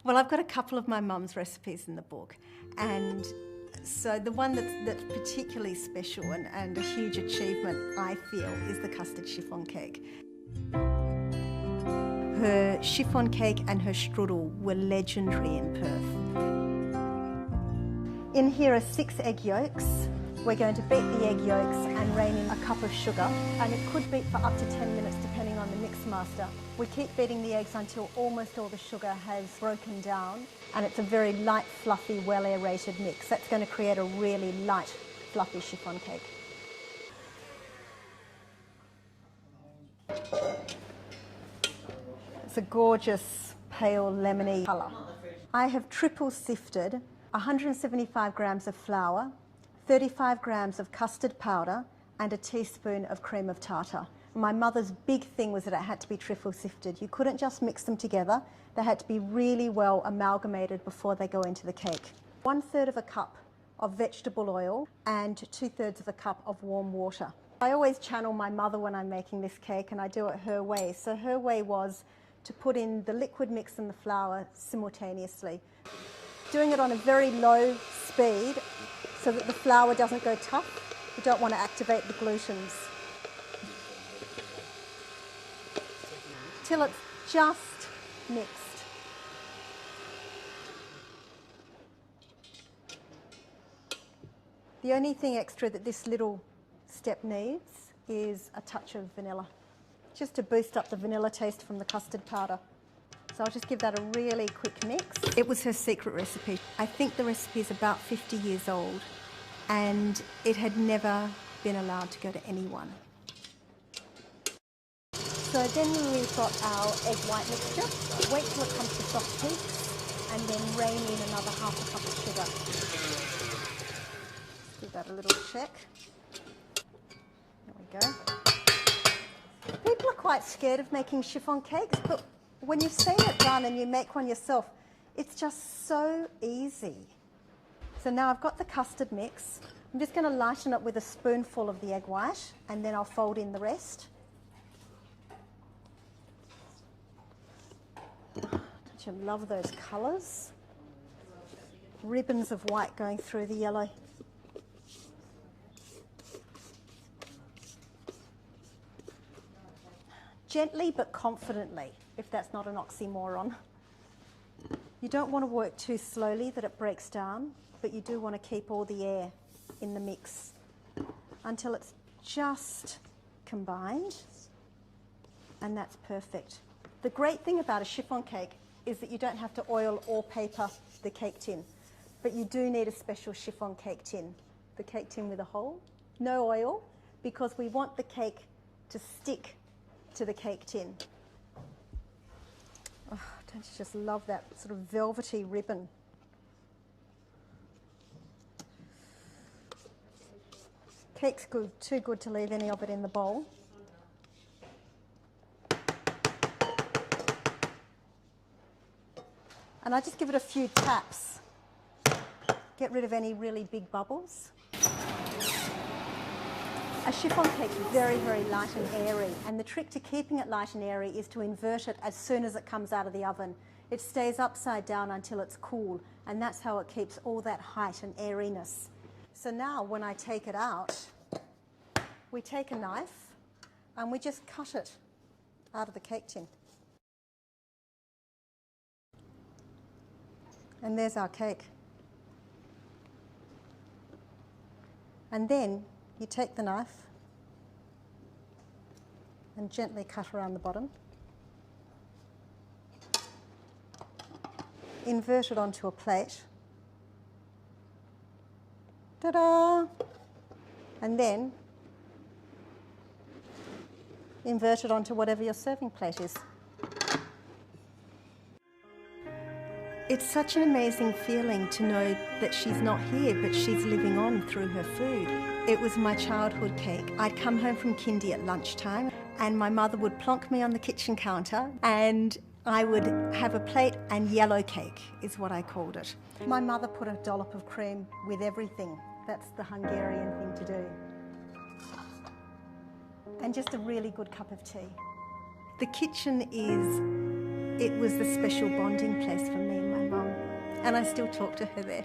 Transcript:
Well, I've got a couple of my mum's recipes in the book, and so the one that's particularly special and a huge achievement, I feel, is the custard chiffon cake. Her chiffon cake and her strudel were legendary in Perth. In here are 6 egg yolks. We're going to beat the egg yolks and rain in a cup of sugar, and it could beat for up to 10 minutes depending on the mix master. We keep beating the eggs until almost all the sugar has broken down, and it's a very light, fluffy, well aerated mix. That's going to create a really light, fluffy chiffon cake. It's a gorgeous pale lemony colour. I have triple sifted 175 grams of flour, 35 grams of custard powder and a teaspoon of cream of tartar. My mother's big thing was that it had to be triple sifted. You couldn't just mix them together. They had to be really well amalgamated before they go into the cake. 1/3 of a cup of vegetable oil and 2/3 of a cup of warm water. I always channel my mother when I'm making this cake, and I do it her way. So her way was to put in the liquid mix and the flour simultaneously. Doing it on a very low speed so that the flour doesn't go tough. You don't want to activate the glutens. Till it's just mixed. The only thing extra that this little step needs is a touch of vanilla, just to boost up the vanilla taste from the custard powder. So I'll just give that a really quick mix. It was her secret recipe. I think the recipe is about 50 years old, and it had never been allowed to go to anyone. So then we've got our egg white mixture. Wait till it comes to soft peaks, and then rain in another 1/2 cup of sugar. Give that a little check. There we go. People are quite scared of making chiffon cakes, but when you've seen it done and you make one yourself, it's just so easy. So now I've got the custard mix. I'm just going to lighten it with a spoonful of the egg white, and then I'll fold in the rest. Don't you love those colours? Ribbons of white going through the yellow. Gently but confidently, if that's not an oxymoron. You don't want to work too slowly that it breaks down, but you do want to keep all the air in the mix until it's just combined, and that's perfect. The great thing about a chiffon cake is that you don't have to oil or paper the cake tin, but you do need a special chiffon cake tin. The cake tin with a hole, no oil, because we want the cake to stick to the cake tin. Oh, don't you just love that sort of velvety ribbon? Cake's good, too good to leave any of it in the bowl. And I just give it a few taps. Get rid of any really big bubbles. A chiffon cake is very, very light and airy, and the trick to keeping it light and airy is to invert it as soon as it comes out of the oven. It stays upside down until it's cool, and that's how it keeps all that height and airiness. So now when I take it out, we take a knife and we just cut it out of the cake tin. And there's our cake. And then you take the knife and gently cut around the bottom. Invert it onto a plate. Ta-da! And then invert it onto whatever your serving plate is. It's such an amazing feeling to know that she's not here, but she's living on through her food. It was my childhood cake. I'd come home from kindy at lunchtime, and my mother would plonk me on the kitchen counter, and I would have a plate and yellow cake, is what I called it. My mother put a dollop of cream with everything. That's the Hungarian thing to do. And just a really good cup of tea. The kitchen it was the special bonding place for me and my and I still talk to her there.